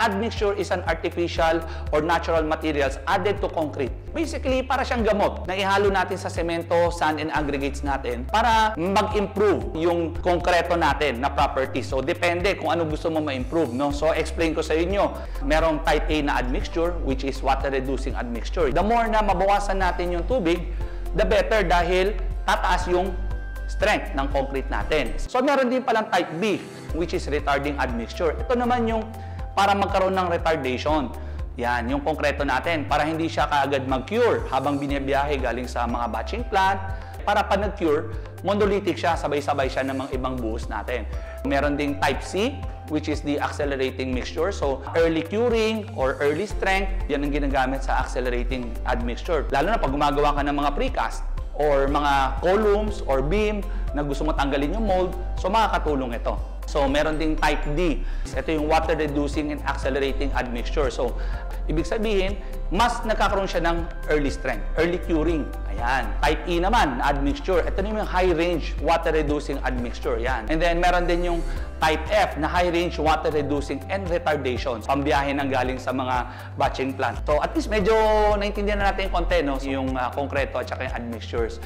Admixture is an artificial or natural materials added to concrete. Basically, para siyang gamot na ihalo natin sa semento, sand, and aggregates natin para mag-improve yung konkreto natin na properties. So, depende kung ano gusto mo ma-improve, no? So, explain ko sa inyo. Merong type A na admixture, which is water-reducing admixture. The more na mabawasan natin yung tubig, the better dahil tataas yung strength ng concrete natin. So, meron din palang type B, which is retarding admixture. Ito naman yung para magkaroon ng retardation. Yan, yung konkreto natin. Para hindi siya kaagad mag-cure habang binibiyahe galing sa mga batching plant. Para pa nag-cure, monolithic siya, sabay-sabay siya ng mga ibang buhos natin. Meron ding type C, which is the accelerating mixture. So, early curing or early strength, yan ang ginagamit sa accelerating admixture. Lalo na pag gumagawa ka ng mga precast or mga columns or beam na gusto mo tanggalin yung mold, so makakatulong ito. So, meron ding type D. Ito yung water-reducing and accelerating admixture. So, ibig sabihin, mas nagkakaroon siya ng early strength, early curing. Ayan. Type E naman, admixture. Ito naman yung high-range water-reducing admixture. Ayan. And then, meron din yung type F na high-range water-reducing and retardation. Pambiyahe ng galing sa mga batching plant. So, at least medyo naintindihan na natin yung konti, no? Yung konkreto at saka yung admixtures.